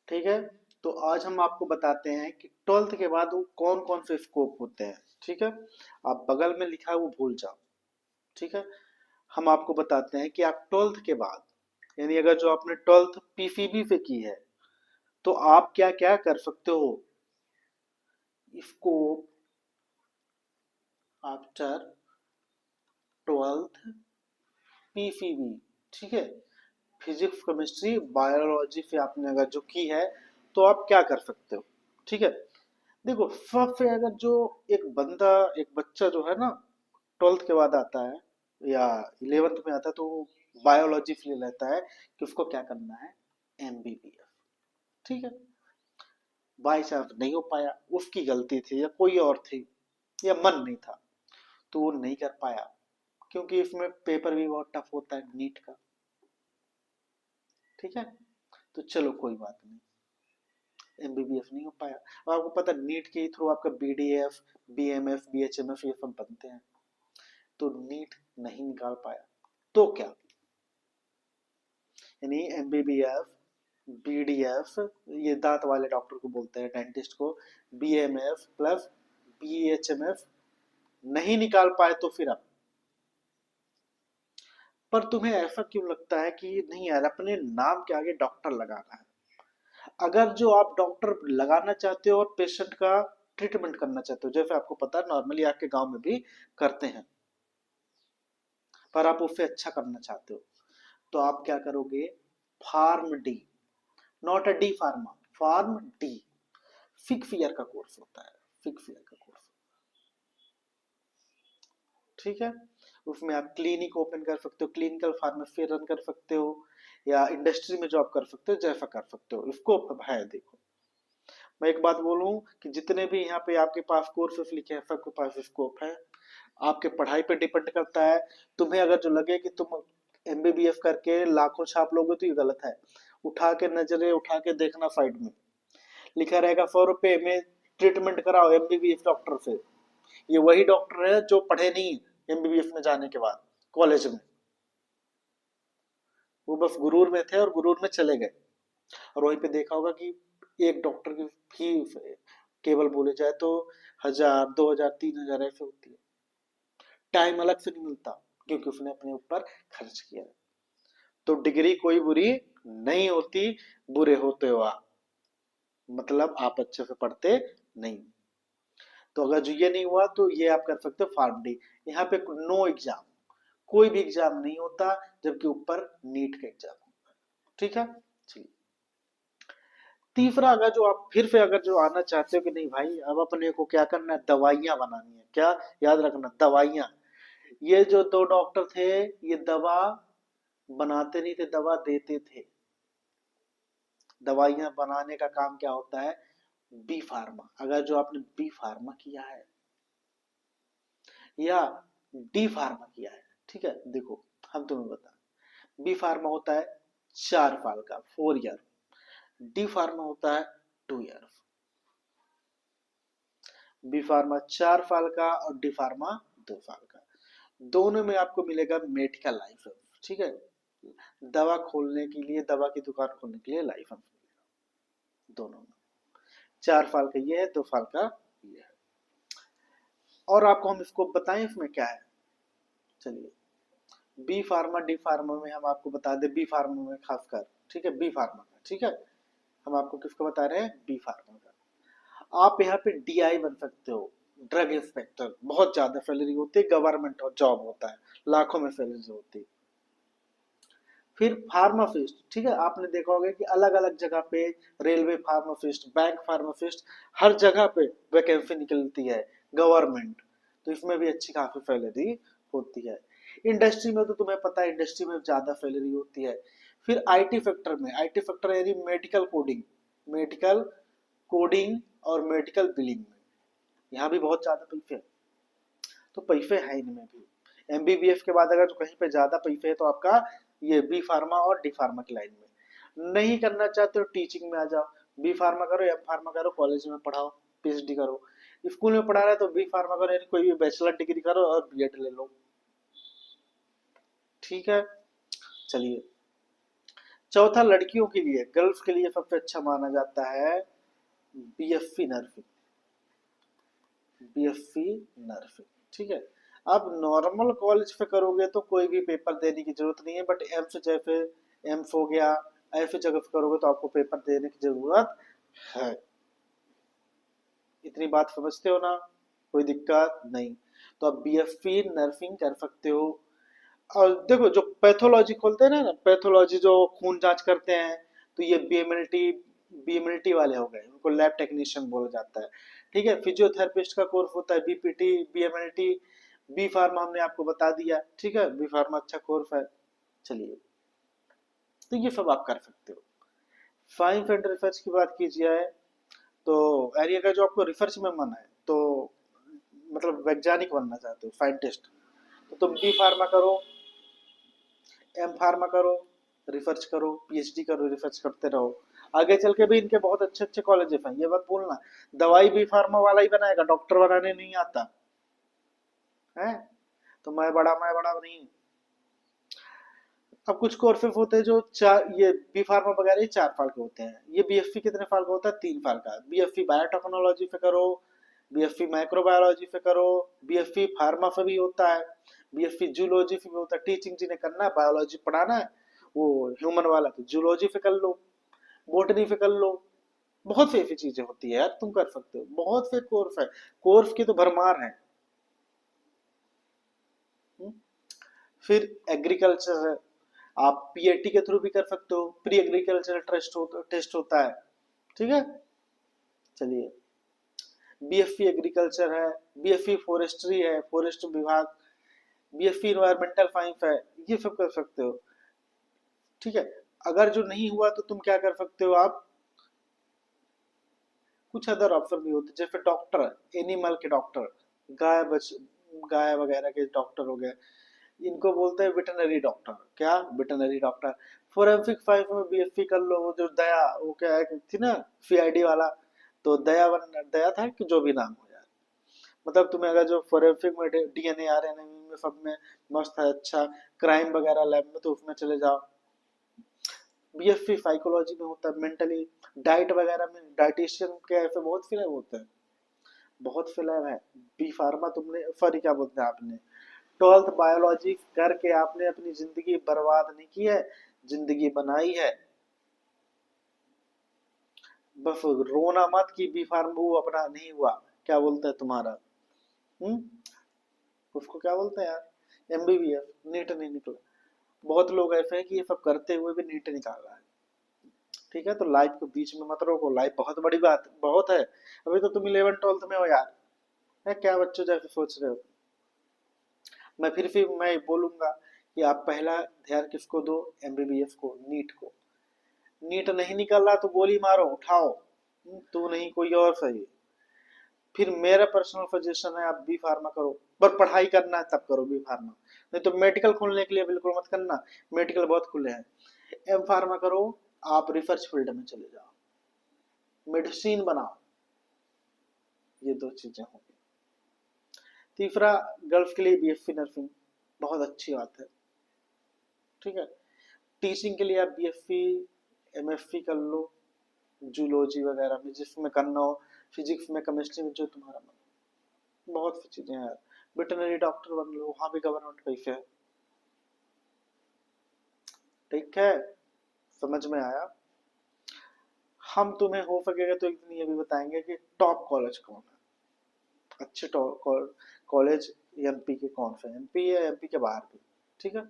ठीक है। तो आज हम आपको बताते हैं कि ट्वेल्थ के बाद वो कौन कौन से स्कोप होते हैं। ठीक है, आप बगल में लिखा है वो भूल जाओ। ठीक है, हम आपको बताते हैं कि आप ट्वेल्थ के बाद, यानी अगर जो आपने ट्वेल्थ पीसीबी से की है, तो आप क्या क्या कर सकते हो। Scope after twelfth PCB. ठीक है, फिजिक्स केमिस्ट्री बायोलॉजी से आपने अगर जो की है, तो आप क्या कर सकते हो। ठीक है, देखो सबसे अगर जो एक बंदा, एक बच्चा जो है ना, ट्वेल्थ के बाद आता है या इलेवेंथ में आता है, तो बायोलॉजी ले लेता है कि उसको क्या करना है, एमबीबीएस। ठीक है, बाई चांस नहीं हो पाया, उसकी गलती थी या कोई और थी, या मन नहीं था, तो वो नहीं कर पाया, क्योंकि इसमें पेपर भी बहुत टफ होता है नीट का। ठीक है, तो चलो कोई बात नहीं, एमबीबीएस नहीं हो पाया। और आपको पता नीट के थ्रू आपका बीडीएफ, बीएमएफ, बीएचएमएफ ये सब बनते हैं, तो नीट नहीं निकाल पाया, तो क्या, यानी एमबीबीएस, बीडीएफ, ये दांत वाले डॉक्टर को बोलते हैं, डेंटिस्ट को, बीएमएफ प्लस बीएचएमएफ नहीं निकाल पाए, तो फिर अब, पर तुम्हें ऐसा क्यों लगता है कि नहीं यार, अपने नाम के आगे डॉक्टर लगाना है। अगर जो आप डॉक्टर लगाना चाहते हो और पेशेंट का ट्रीटमेंट करना चाहते हो, जैसे आपको पता है नॉर्मली आपके गांव में भी करते हैं, पर आप उससे अच्छा करना चाहते हो, तो आप क्या करोगे, pharm D, not a D pharma, pharm D, 6 year का कोर्स होता है, 6 ईयर का कोर्स। ठीक है, उसमें आप क्लिनिक ओपन कर सकते हो, क्लिनिकल फार्मेसी रन कर सकते हो, या इंडस्ट्री में जॉब कर सकते हो, जैसा कर सकते हो, स्कोप है। देखो मैं एक बात बोलूं कि जितने भी यहाँ पे आपके पास कोर्सेस लिखे हैं, सबके पास स्कोप है। आपके पढ़ाई पे डिपेंड करता है। तुम्हें अगर जो लगे कि तुम एमबीबीएस करके लाखों छाप लोगे, तो ये गलत है। उठा के नजरे उठा के देखना, साइड में लिखा रहेगा 100 रुपए में ट्रीटमेंट कराओ एमबीबीएस डॉक्टर से। ये वही डॉक्टर है जो पढ़े नहीं एमबीबीएस में जाने के बाद कॉलेज में, वो बस गुरूर में थे और गुरूर में चले गए। और वहीं पे देखा होगा कि एक डॉक्टर की फीस केवल बोले जाए तो 1000, 2000, 3000 ऐसे होती है। टाइम अलग से नहीं मिलता, क्योंकि उसने अपने ऊपर खर्च किया। तो डिग्री कोई बुरी नहीं होती, बुरे होते हो आप, मतलब आप अच्छे से पढ़ते नहीं। तो अगर जो ये नहीं हुआ, तो ये आप कर सकते हो फार्म डी। यहाँ पे नो एग्जाम, कोई भी एग्जाम नहीं होता, जबकि ऊपर नीट का एग्जाम होता है। ठीक है, चलिए। तीसरा, अगर जो आप फिर से अगर जो आना चाहते हो कि नहीं भाई, अब अपने को क्या करना है, दवाइयां बनानी है, क्या याद रखना, दवाइयां। ये जो दो डॉक्टर थे, ये दवा बनाते नहीं थे, दवा देते थे। दवाइयां बनाने का काम क्या होता है, बी फार्मा। अगर जो आपने बी फार्मा किया है या डी फार्मा किया है, ठीक है, देखो हम तुम्हें बता, बी फार्मा होता है 4 साल का, 4 ईयर। डी फार्मा होता है 2 ईयर। बी फार्मा 4 साल का और डी फार्मा 2 साल का। दोनों में आपको मिलेगा मेडिकल लाइसेंस। ठीक है, दवा खोलने के लिए, दवा की दुकान खोलने के लिए लाइसेंस मिलेगा दोनों में। 4 साल का ये है, 2 साल का ये है। और आपको हम इसको बताएं इसमें क्या है, चलिए। बी फार्मा डी फार्मा में हम आपको बता दें, बी फार्मा में खासकर, ठीक है, बी फार्मा का, ठीक है, हम आपको किसको बता रहे हैं, बी फार्मा का। आप यहाँ पे डीआई बन सकते हो, ड्रग इंस्पेक्टर, बहुत ज्यादा सैलरी होती है, गवर्नमेंट जॉब होता है, लाखों में सैलरी होती है। फिर फार्मासिस्ट, ठीक है, आपने देखा होगा कि अलग अलग जगह पे, रेलवे फार्मासिस्ट, बैंक फार्मासिस्ट, हर जगह पे वैकेंसी निकलती है गवर्नमेंट, तो इसमें भी अच्छी खासी सैलरी होती है। इंडस्ट्री में तो तुम्हें पता है, इंडस्ट्री में ज्यादा सैलरी होती है। फिर आईटी सेक्टर में, आईटी सेक्टर यानी मेडिकल कोडिंग, मेडिकल कोडिंग और मेडिकल बिलिंग में, यहाँ भी बहुत ज्यादा पैसे हैं। तो पैसे है इनमें भी। एमबीबीएस के बाद अगर जो कहीं पे ज्यादा पैसे है, तो आपका ये बी फार्मा और डी फार्मा की लाइन में। नहीं करना चाहते हो, टीचिंग में आ जाओ, बी फार्मा करो, एम फार्मा करो, कॉलेज में पढ़ाओ, पीएचडी करो। स्कूल में पढ़ा रहे तो बी फार्मा करो, यानी कोई भी बैचलर डिग्री करो और बीएड ले लो। ठीक है, चलिए। चौथा लड़कियों के लिए, गर्ल्स के लिए सबसे अच्छा माना जाता है बीएससी नर्सिंग, बीएससी नर्सिंग, ठीक है। अब नॉर्मल कॉलेज पे करोगे तो कोई भी पेपर देने की जरूरत नहीं है, बट एम्स जैसे, एम्स हो गया, ऐसी जगह पे करोगे तो आपको पेपर देने की जरूरत है। इतनी बात समझते हो ना, कोई दिक्कत नहीं। तो आप बीएससी नर्सिंग कर सकते हो। और देखो जो पैथोलॉजी खोलते हैं ना, पैथोलॉजी जो खून जांच करते हैं, तो ये बीएमएलटी, बीएमएलटी वाले हो गए, उनको लैब टेक्नीशियन बोला जाता है, ठीक है। फिजियोथेरेपिस्ट का कोर्स होता है बीपीटी, बीएमएलटी। बी फार्मा हमने आपको बता दिया, ठीक है, बी फार्मा अच्छा कोर्स है। चलिए, तो ये सब आप कर सकते हो। साइंस एंड रिसर्च की बात की जाए तो एरिया का जो आपको रिसर्च में मन है, तो मतलब वैज्ञानिक बनना चाहते हो, साइंटिस्ट, तो तुम बी फार्मा करो, एम फार्मा करो, रिसर्च करो, पीएचडी करो, रिसर्च करते रहो। आगे चल के भी इनके बहुत अच्छे अच्छे कॉलेजेस हैं, ये बात बोलना। दवाई भी फार्मा वाला ही बनाएगा, डॉक्टर बनाने नहीं आता है। तो मैं बड़ा नहीं। अब कुछ कोर्सेज होते हैं जो चार, ये बी फार्मा वगैरह ये 4 साल के होते हैं। ये बीएससी कितने साल का होता है? 3 साल का। बीएससी बायोटेक्नोलॉजी से करो, बीएससी माइक्रोबायोलॉजी से करो, बीएससी फार्मा से भी होता है, बीएससी जूलॉजी से भी होता है। टीचिंग जिन्हें करना है, बायोलॉजी पढ़ाना है, वो ह्यूमन वाला तो जूलॉजी से कर लो, बोटनी से कर लो। बहुत सी ऐसी चीजें होती है यार, तुम कर सकते हो, बहुत से कोर्स है, कोर्स की तो भरमार है। हम्म? फिर एग्रीकल्चर है, आप पीएटी के थ्रू भी कर सकते हो, प्री एग्रीकल्चर टेस्ट होता है, ठीक है। चलिए, बीएससी एग्रीकल्चर है, बीएससी फॉरेस्ट्री है, फॉरेस्ट विभाग, बीएससी इन्वायरमेंटल साइंस है, ये सब कर सकते हो, ठीक है। अगर जो नहीं हुआ तो तुम क्या कर सकते हो, आप कुछ अदर ऑप्शन भी होते हैं, जैसे डॉक्टर, एनिमल के डॉक्टर, गाय बच गाय वगैरह के डॉक्टर हो गए, इनको बोलते हैं वेटनरी डॉक्टर। क्या? Veterinary doctor. फोरेंसिक साइंस में बीएससी कर लो, वो जो दया, वो क्या है थी ना, सीआईडी वाला, तो दया दया था कि जो भी नाम हो यार, मतलब तुम्हें अगर जो फोरेंसिक में डीएनए आरएनए में सब में मस्त है, अच्छा क्राइम वगैरह लैब में, तो उसमें चले जाओ। बीएससी साइकोलॉजी में होता है, मेंटली डाइट वगैरह में डाइटिशियन के ऐसे बहुत फिलर होते हैं, बहुत फिलर है। बी फार्मा तुमने, सॉरी क्या बोलते हैं आपने, 12th बायोलॉजी करके आपने अपनी जिंदगी बर्बाद नहीं की है, जिंदगी बनाई है। बस रोना मत कि बी फार्म वो अपना नहीं हुआ, क्या बोलते हैं तुम्हारा, हम्म, उसको क्या बोलते हैं यार, एमबीबीएस, नीट नहीं निकला। बहुत लोग ऐसे हैं कि ये सब करते हुए भी नीट निकाल रहा है, ठीक है। तो लाइफ को बीच में मत रोको, लाइफ बहुत बड़ी बात बहुत है। अभी तो तुम 11th 12th में हो यार, है क्या बच्चों जैसे सोच रहे हो। मैं फिर भी मैं बोलूंगा कि आप पहला ध्यान किसको दो, एमबीबीएस को, नीट को। नीट नहीं निकल रहा तो गोली मारो, उठाओ, तू नहीं कोई और सही। फिर मेरा पर्सनल सजेशन है, आप बी फार्मा करो, पर पढ़ाई करना है तब करो बी फार्मा, नहीं तो मेडिकल खोलने के लिए बिल्कुल मत करना, मेडिकल बहुत खुले हैं। एम फार्मा करो, आप रिसर्च फील्ड में चले जाओ, मेडिसिन बनाओ, ये 2 चीजें होंगी। तीसरा, गर्ल्स के लिए बीएससी नर्सिंग बहुत अच्छी बात है, ठीक है। टीचिंग के लिए आप बीएससी एमएससी कर लो, जूलॉजी वगैरह में जिसमें करना हो, फिजिक्स में, केमिस्ट्री में, जो तुम्हारा मन, बहुत सी चीजें हैं। वेटनरी डॉक्टर बन लो, वहां भी गवर्नमेंट पैसे है, ठीक है। समझ में आया। हम तुम्हें हो सकेगा तो एक दिन ये भी बताएंगे कि टॉप कॉलेज कौन है, अच्छे टॉप कॉलेज एमपी के कौन से, एमपी या एमपी के बाहर भी, ठीक है।